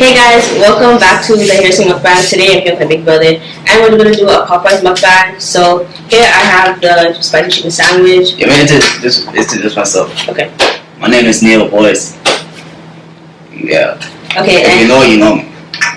Hey guys, welcome back to the Harrison Mukbang. Today I'm here with my big brother and we're going to do a Popeyes Mukbang. So here I have the spicy chicken sandwich. Yeah, man, introduce myself. Okay. My name is Neil Boyce. Yeah. Okay. If you know, you know me.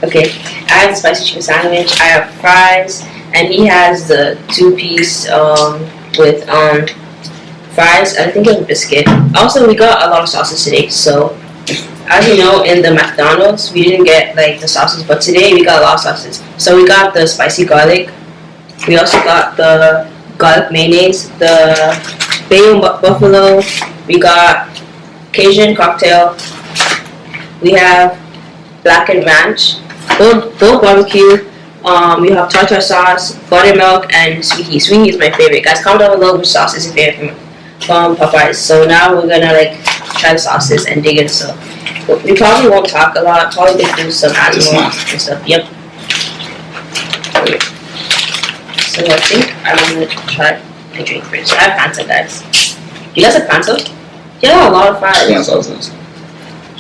Okay. I have the spicy chicken sandwich. I have fries, and he has the two-piece with fries. I think it's a biscuit. Also, we got a lot of sauces today. So, as you know, in the McDonald's, we didn't get like the sauces, but today we got a lot of sauces. So we got the spicy garlic. We also got the garlic mayonnaise, the bacon buffalo. We got Cajun cocktail. We have blackened ranch, both barbecue. We have tartar sauce, buttermilk, and sweetie. Sweetie is my favorite. Guys, comment down below which sauce is your favorite from Popeyes. So now we're gonna like try the sauces and dig in. So we probably won't talk a lot. Probably go through some animals and stuff. Yep. So I think I'm gonna try the drink first. I have Fanta, guys. You guys have Fanta? Yeah, a lot of fries. Yeah, sauces.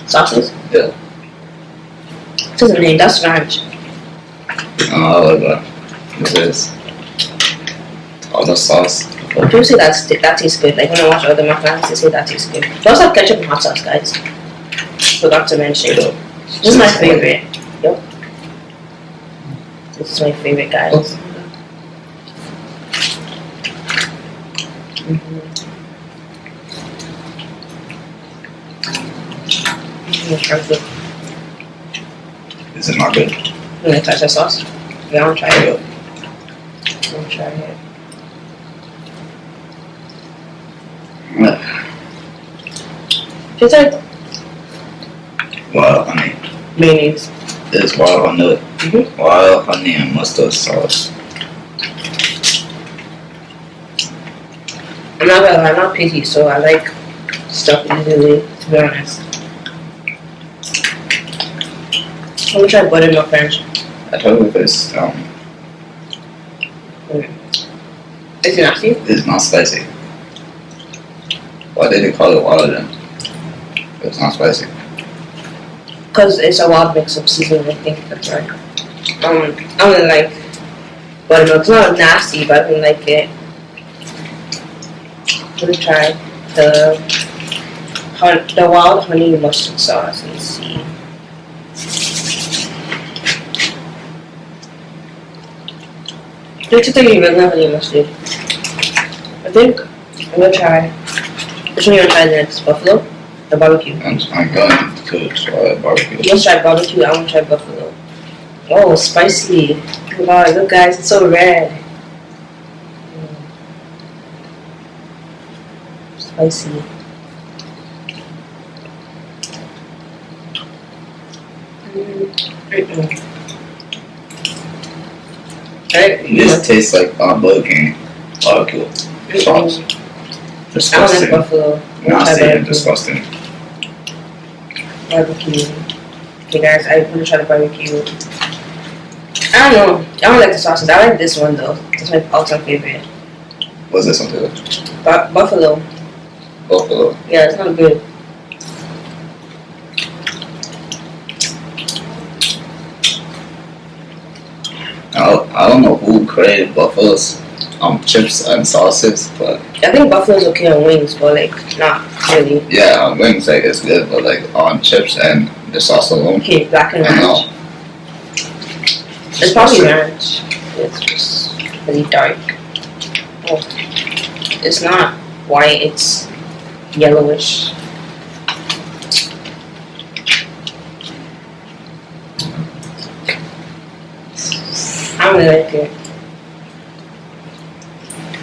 Sauces? Yeah. What's the name? That's ranch. I like that. What's this? All the sauce. People say that tastes good. Like when I watch other McDonald's, they say that tastes good. We also have ketchup and hot sauce, guys. Forgot to mention. This is my favorite. Yep. This is my favorite, guys. Is it not good? You want to touch that sauce? Yeah, I want to try it. I want to try it. It's like Wild honey. mayonnaise. It's wild honey. Wild honey and mustard sauce. I'm not gonna lie, I'm not picky, so I like stuff easily, to be honest. I'm gonna try buttermilk ranch. I told you this. Is it nasty? It's not spicy. Why did they call it wild then? It's not spicy. Because it's a wild mix of seasoning, I think that's right. I don't like buttermilk. It's not nasty, but I don't like it. I'm gonna try the wild honey mustard sauce and see. It's just like regular honey mustard. I think I'm gonna try. Which one you gonna try next? Buffalo? The barbecue? I'm going to try barbecue. You want to try barbecue? I want to try buffalo. Oh, spicy. Oh my god, look guys, it's so red. Spicy. This tastes like Burger King barbecue sauce. I don't Disgusting. like buffalo. Nasty and disgusting. Barbecue. Okay guys, I'm gonna try the barbecue. I don't know. I don't like the sauces. I like this one though. That's my all-time favorite. What's this one do? Buffalo. Buffalo. Yeah, it's not good. I don't know who created buffalo's chips and sauces, but I think buffalo's okay on wings, but like not really. yeah, on wings like it's good, but like on chips and the sauce alone, Okay, black and I know. ranch. It's probably ranch. It's just really dark. Oh, it's not white. It's yellowish. I don't really like it.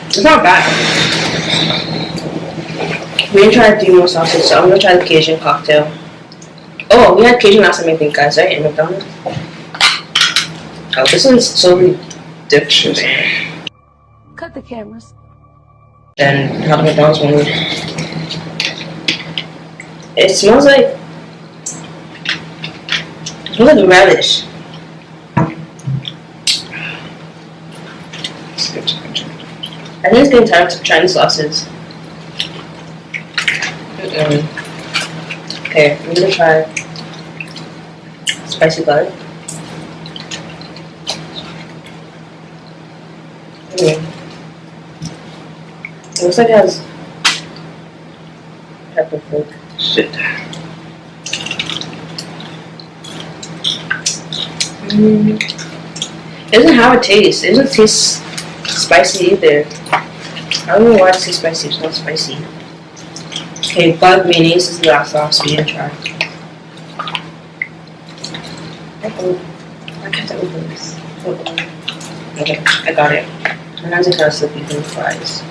It's not bad. We're gonna try a few more sauces, so I'm gonna try the Cajun cocktail. Oh, we had Cajun last time, I think, guys, right? In McDonald's? Oh, this one's totally different Cut the cameras. than how the McDonald's one was. It smells like relish. I think it's getting tired of trying sauces. Okay, I'm gonna try Spicy garlic. It looks like it has pepper flake. Shit. It doesn't have a taste. It doesn't taste spicy either. I don't know why it tastes spicy. It's not spicy. Okay, garlic mayonnaise is the last sauce we didn't try. Why can't I open this? Okay, I got it. My hands are kind of slippery from the fries.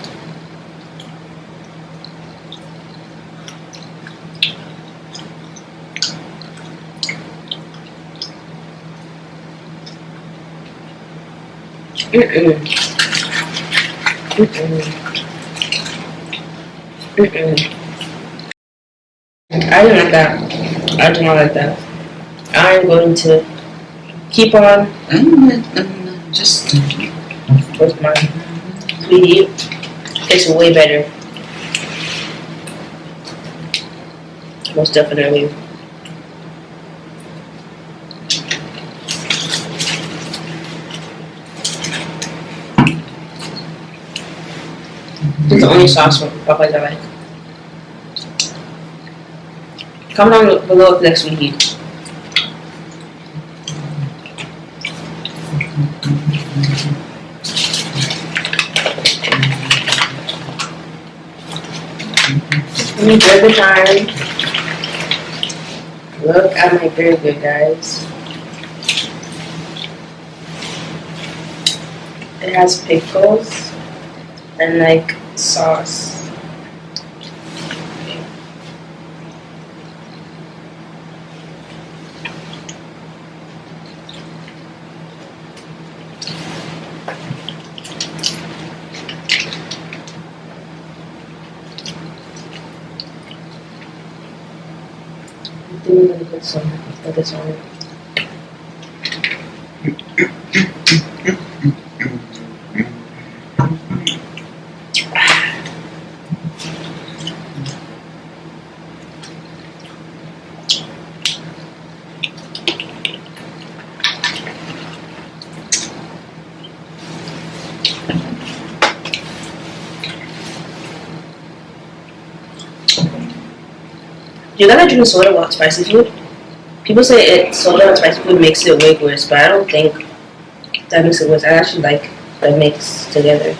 I don't like that. I do not like that. I'm going to keep on Just with my sweetie. It's way better. Most definitely. This is the only sauce from Popeyes I like. Comment down below if next week eat. Burger time. Look at my burger, guys. It has pickles and like sauce. I think I'm gonna put some of this on it. Do you guys drink soda with spicy food? People say soda and spicy food makes it way worse, but I don't think that makes it worse. I actually like the mix together.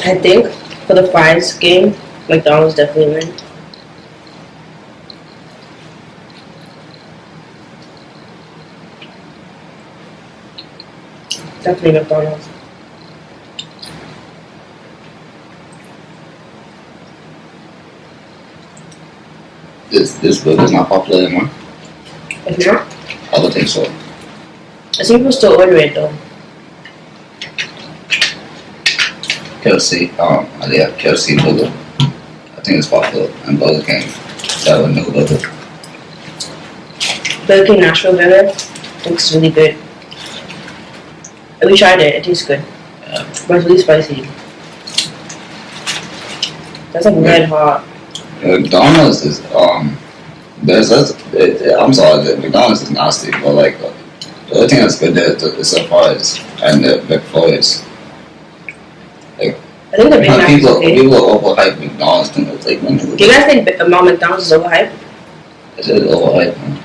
I think for the fries game, McDonald's definitely win. Definitely McDonald's. This burger's not popular anymore. If not, I would think so. I think people still order it though. KFC, they have KFC burger. I think it's popular. And Burger King, that one new burger. Burger King Nashville burger looks really good. We tried it. It tastes good. Yeah. But it's really spicy. That's like red hot. McDonald's is I'm sorry, the McDonald's is nasty, but like the other thing that's good there is the fries and the McFlurries. I think the Big Mac is okay. People overhype McDonald's thing. Like when Do you guys think McDonald's is overhyped? It's just overhyped, man.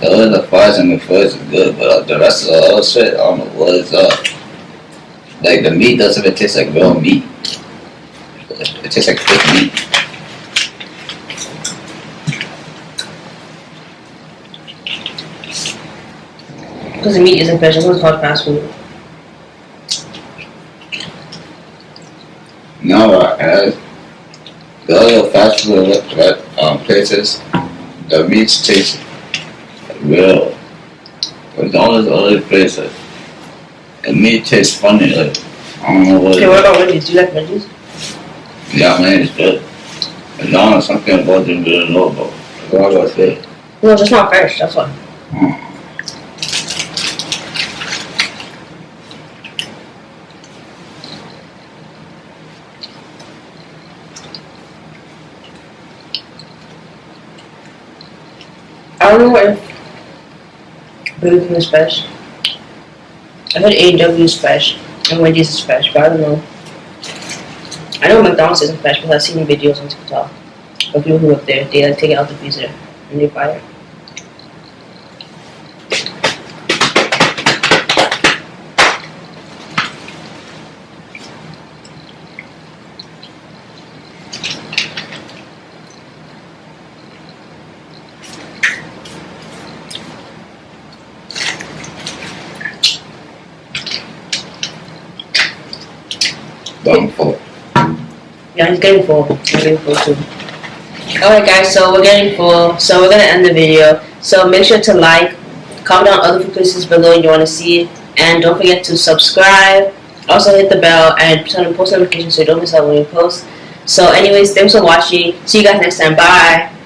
The fries and McFlurries are good, but the rest of the other shit, I don't know what is up. Like the meat doesn't even taste like real meat. It tastes like fake meat. Because the meat isn't fresh. That's what's called fast food. No, the other fast food places, the meats taste real. McDonald's, other places, the meat tastes funny. Like I don't know what. Okay, what about Wendy's? Do you like Wendy's? Yeah, man, it's good. McDonald's, something about them we don't know about. That's all I gotta say. No, just not fresh. That's why. I don't know if Burger King is fresh. I heard A&W is fresh and Wendy's is fresh, but I don't know. I know McDonald's isn't fresh because I've seen videos on TikTok of people who work there. They like take it out the freezer and they fry it. Done for. Yeah, he's getting full. I'm getting full too. Alright guys, so we're getting full. So we're gonna end the video. So make sure to like, comment down other food places below you want to see, and don't forget to subscribe. Also hit the bell and turn on post notifications so you don't miss out when we post. So anyways, thanks for watching. See you guys next time. Bye.